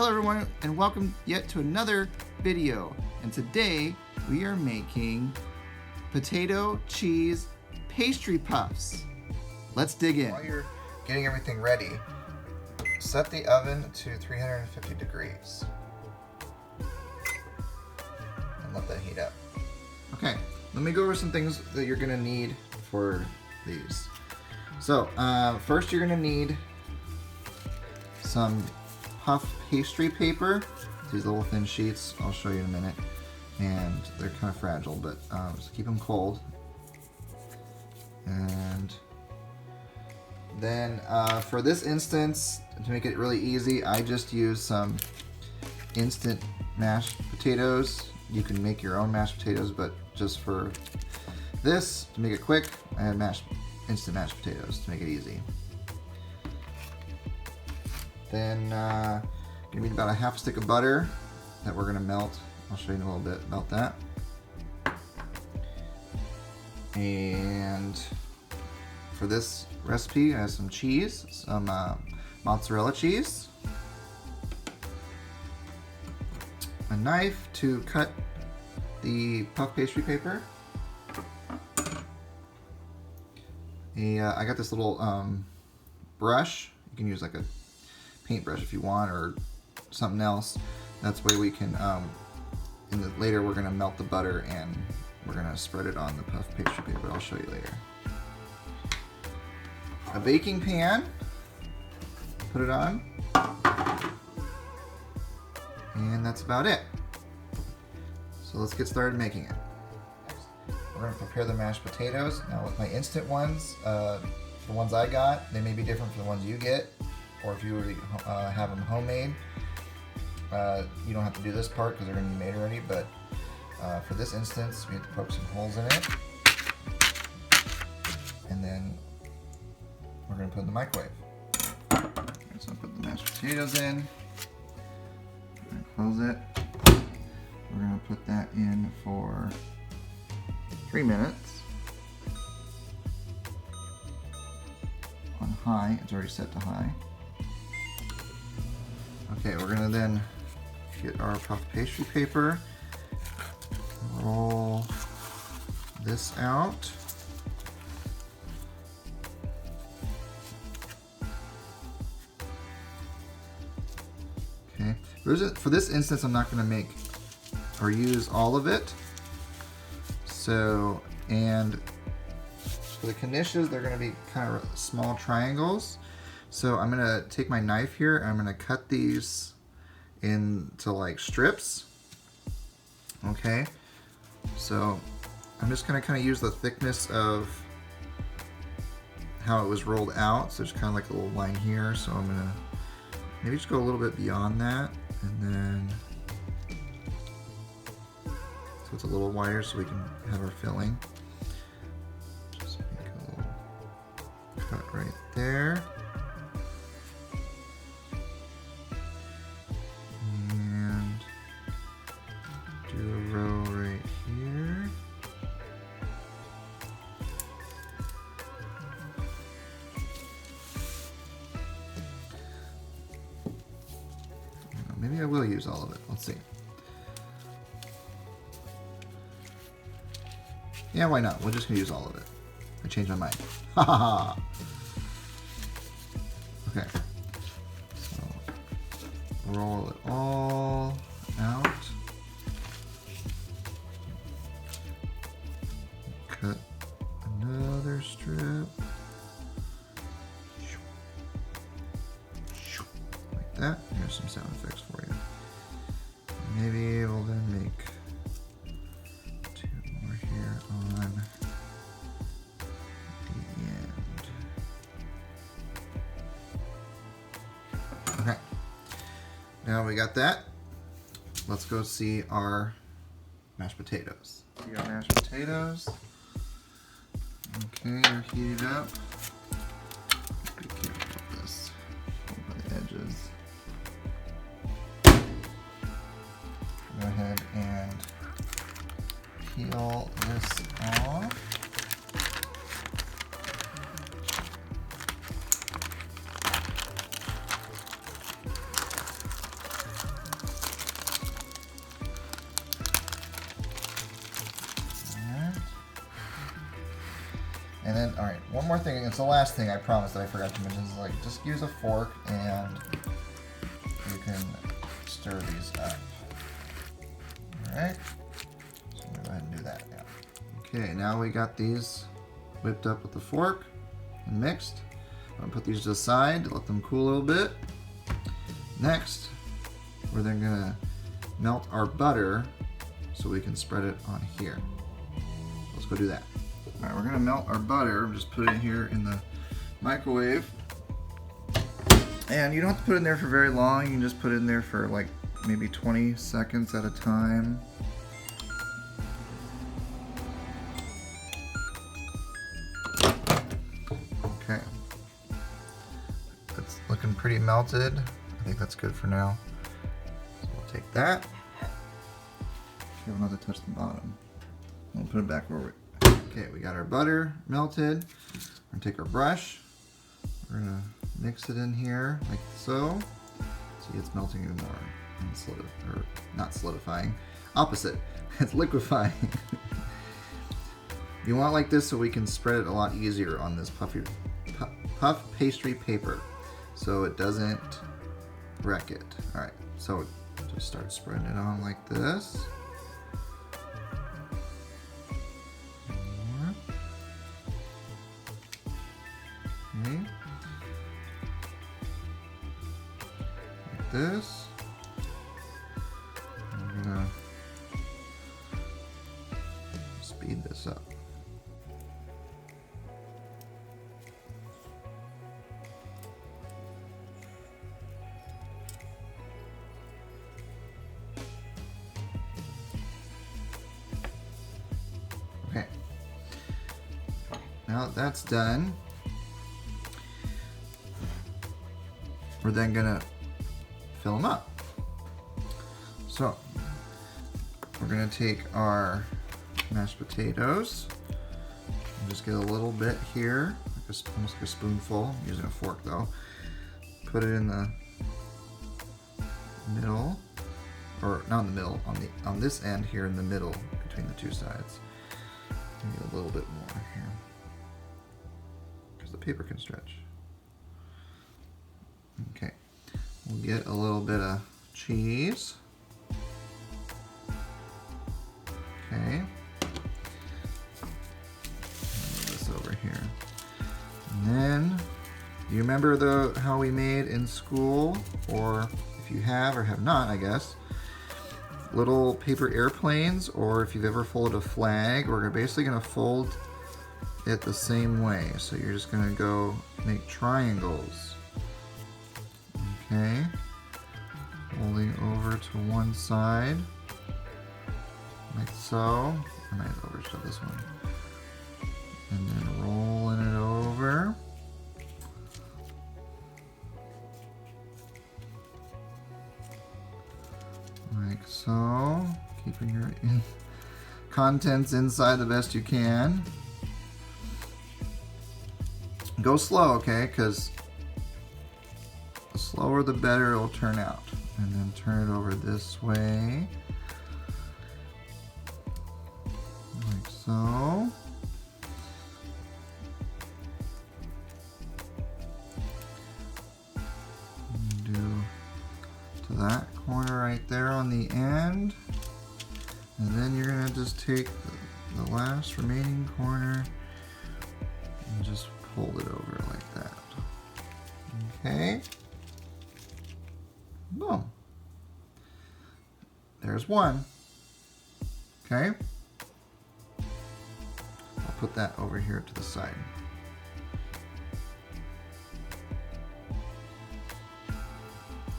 Hello everyone and welcome yet to another video. And today we are making potato cheese pastry puffs. Let's dig in. While you're getting everything ready, set the oven to 350 degrees and let that heat up. Okay, let me go over some things that you're gonna need for these. So first you're gonna need some puff pastry paper. These little thin sheets, I'll show you in a minute. And they're kind of fragile, but just keep them cold. And then for this instance, to make it really easy, I just use some instant mashed potatoes. You can make your own mashed potatoes, but just for this, to make it quick, I had instant mashed potatoes to make it easy. Then gonna need about a half stick of butter that we're gonna melt. I'll show you in a little bit about that. And for this recipe, I have some cheese, some mozzarella cheese, a knife to cut the puff pastry paper. I got this little brush. You can use like a paintbrush if you want, or something else. That's where we can, later we're gonna melt the butter and we're gonna spread it on the puff pastry paper. I'll show you later. A baking pan, put it on, and that's about it. So let's get started making it. We're gonna prepare the mashed potatoes. Now with my instant ones, the ones I got, they may be different from the ones you get, or if you already have them homemade, you don't have to do this part because they're gonna be made already, but for this instance, we have to poke some holes in it, and then we're gonna put it in the microwave. So I'll put the mashed potatoes in, and close it. We're gonna put that in for 3 minutes on high. It's already set to high. Okay, we're gonna then get our puff pastry paper, roll this out. Okay, for this instance, I'm not gonna make or use all of it. So, and for the knishes, they're gonna be kind of small triangles. So I'm gonna take my knife here and I'm gonna cut these into like strips. Okay, so I'm just gonna kind of use the thickness of how it was rolled out. So there's kind of like a little line here. So I'm gonna maybe just go a little bit beyond that, and then so it's a little wider so we can have our filling. Just make a little cut right there. Maybe I will use all of it. Let's see. Yeah, why not? We're just gonna use all of it. I changed my mind. Ha ha ha! Okay. So roll it all out. Cut another strip. Like that. Here's some sound effects for you. Maybe we'll then make 2 more here on the end. Okay. Now we got that. Let's go see our mashed potatoes. See our mashed potatoes. Okay, they're heated up. Be careful with this. Hold by the edges. Go ahead and peel this off. And then, all right, one more thing. It's the last thing I promised that I forgot to mention. Is like just use a fork and you can stir these up. All right. So I'm gonna go ahead and do that now. Okay, now we got these whipped up with the fork and mixed. I'm gonna put these to the side, let them cool a little bit. Next, we're then gonna melt our butter so we can spread it on here. Let's go do that. All right, we're gonna melt our butter. Just put it here in the microwave. And you don't have to put it in there for very long. You can just put it in there for like maybe 20 seconds at a time. Okay. That's looking pretty melted. I think that's good for now. So we'll take that. Careful not to touch the bottom. We'll put it back where we... Okay, we got our butter melted. We're gonna take our brush. We're gonna mix it in here like so. See, it's melting even more. And or not solidifying. Opposite. It's liquefying. You want it like this so we can spread it a lot easier on this puff pastry paper, so it doesn't wreck it. All right, so just start spreading it on like this. Okay. Like this. I'm gonna speed this up. Okay. Now that that's done, we're then gonna fill them up. So we're gonna take our mashed potatoes and just get a little bit here, like almost like a spoonful. I'm using a fork though. Put it in the middle, or not in the middle, on this end here in the middle between the two sides. Maybe a little bit more here, because the paper can stretch. Okay, we'll get a little bit of cheese. Okay, move this over here. And then, do you remember how we made in school, or if you have or have not, I guess, little paper airplanes, or if you've ever folded a flag? We're basically going to fold it the same way. So you're just going to go make triangles. Okay, folding over to one side, like so. I might overshow this one. And then rolling it over. Like so. Keeping your contents inside the best you can. Go slow, okay? Because the slower the better it'll turn out. And then turn it over this way. Like so. And do to that corner right there on the end. And then you're going to just take the last remaining corner and just fold it over like that. Okay. Boom. There's one. Okay. I'll put that over here to the side.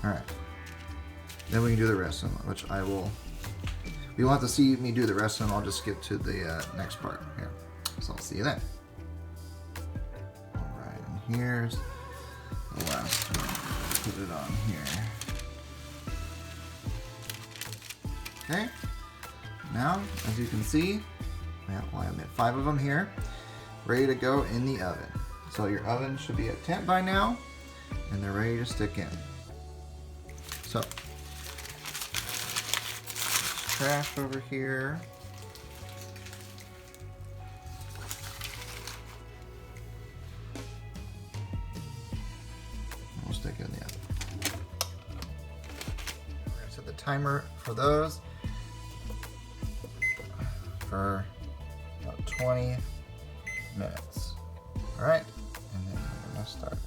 Alright. Then we can do the rest of them, which I will... If you want to see me do the rest of them, I'll just skip to the next part here. So I'll see you then. Alright, and here's the last one. Put it on here. Okay. Now, as you can see, I made 5 of them here, ready to go in the oven. So your oven should be at temp by now, and they're ready to stick in. So, trash over here. stick it in the oven. We're gonna set the timer for those for about 20 minutes. All right, and then we're gonna start.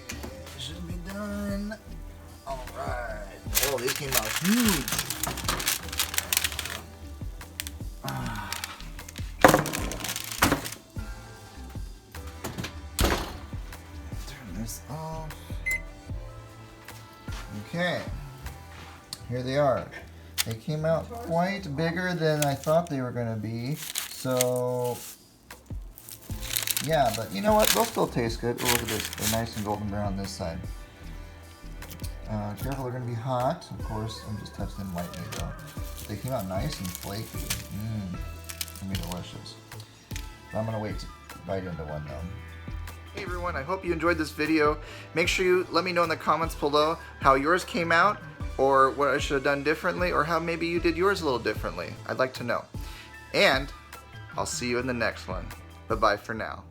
It should be done. All right. Oh, these came out huge. Turn this off. Okay, here they are. They came out quite bigger than I thought they were gonna be. So, yeah, but you know what? They'll still taste good. Oh, look at this. They're nice and golden brown this side. Careful, they're gonna be hot. Of course, I'm just touching them lightly though. They came out nice and flaky. It's gonna be delicious. But I'm gonna wait to bite into one though. Hey everyone, I hope you enjoyed this video. Make sure you let me know in the comments below how yours came out, or what I should have done differently, or how maybe you did yours a little differently. I'd like to know. And I'll see you in the next one. Bye-bye for now.